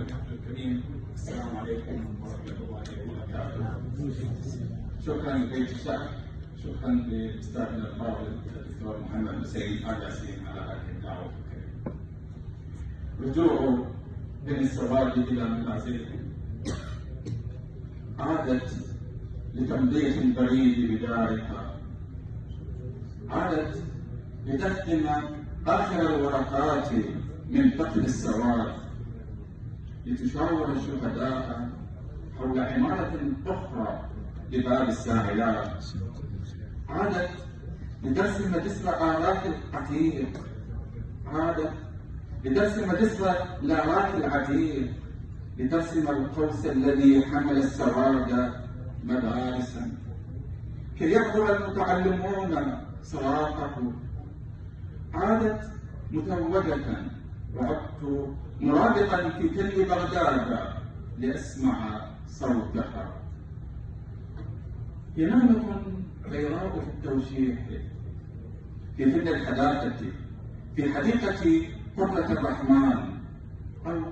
الحفل الكريم. السلام عليكم ورحمة الله وبركاته. شكرا لبيت الشعب، شكرا لأستاذنا الفاضل الدكتور محمد حسين آل ياسين على هذه الدعوة الكريمة. رجوع بني السوادي إلى منازلهم عادت لتنظيف البريد بدارها، عادت لتختم آخر الورقات من قتل السواد، لتشاور الشهداء حول عمارة أخرى لباب الساعلات، عادت لترسم جسر آلاف العتيق، عادت لترسم جسر لاوات العتيق، لترسم القوس الذي حمل السواد مدارسا، كي يحضر المتعلمون صراخه. عادت متوجة، وعدت مرابطا في تل بغداد لأسمع صوتها. هي نغمة بيضاء في التوشيح، في فن الحداثة، في حديقة قرة الرحمن، أو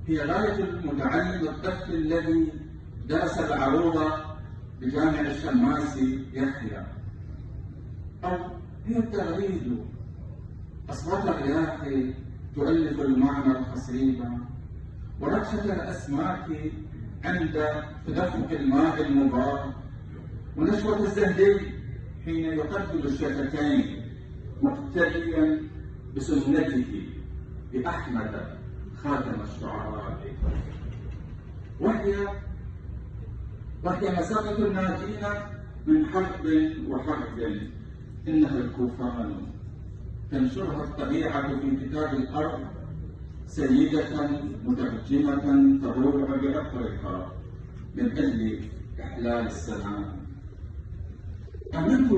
هي غاية المتعلم الطفل الذي درس العروض بجامع الشماس يحيى، أو هي التغريد، أصوات الرياح تؤلف المعنى القصيد، ورقشة الأسماك عند تدفق الماء المبارك، ونشوة الزهدي حين يقبل الشفتين مقتديا بسنته بأحمد خاتم الشعراء. وهي مسافة الناجين من حرب وحرب، إنها الكوفان تنشرها الطبيعة في كتاب الأرض، سيدة مترجمة تروع بأطرها من أجل إحلال السلام. آمنت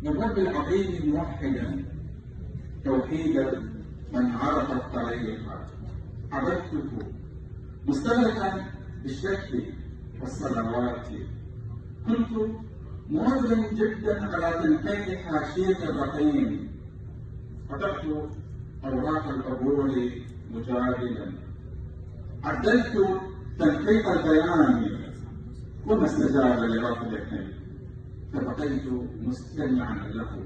بالرب العظيم موحدا توحيدا من عرف الطريق، عبدته مستغرقا بالشك والصلوات، كنت مواظبا جدا على تنقيح حاشية الرقيم، قطعت أوراق القبول مجادلا، عدلت تنقيح البيان وما استجاب لرفضه، فبقيت مستمعا له.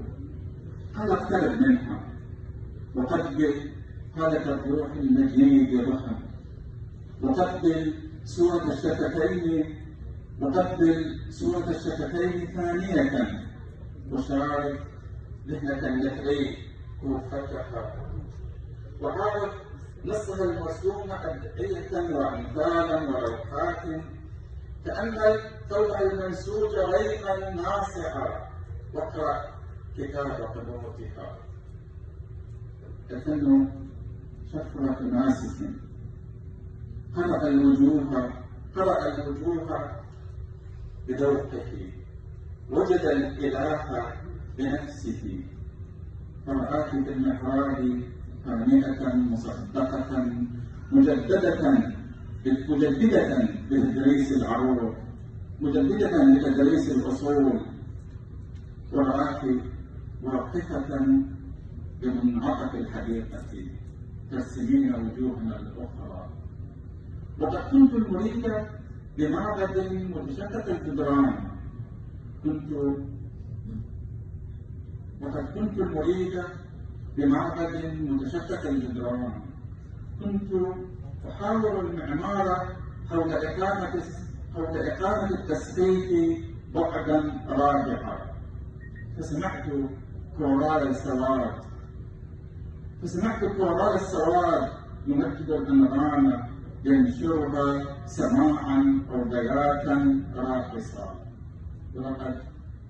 قال اقترب منها وقبل قالت الروح المجيد بها، وقبل صورة الشفتين، وقبل صورة الشفتين ثانية، وشارك ذهنة التي كوفتها، وعرف نصها المرسوم أدعية وأمثالا ولوحات، تأمل ثوب المنسوج غيما ناصعا، واقرأ كتاب قنوتها. الفن شفرة ناسك، قرأ الوجوه بذوقه، وجد الإله بنفسه، فرآك في المحراب هانئة مصدقة مجددة بتدريس العروض، مجددة لتدريس الأصول، ورآك واقفة بمنعطف الحديقة ترسمين وجوهنا الأخرى. وقد كنت المريد بمعبد متشتت الجدران، كنت أحاور المعمار حول إقامة التسقيف بعدا راجعا، فسمعت كورال السواد يمجد الأنغام ينشرها سماعا أو بياتا راقصا. ولقد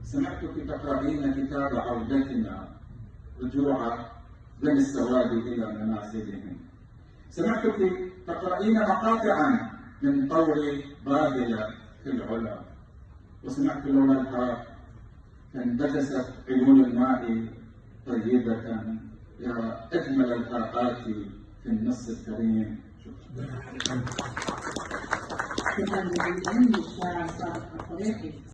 سمعتك تقرأين كتاب عودتنا، رجوع بني السواد إلى منازلهم. سمعتك تقرأين مقاطعا من طور بابل في العلا، وسمعت لونها فانبجست عيون الماء طيبة يا أجمل الآيات في النص الكريم. شكرا.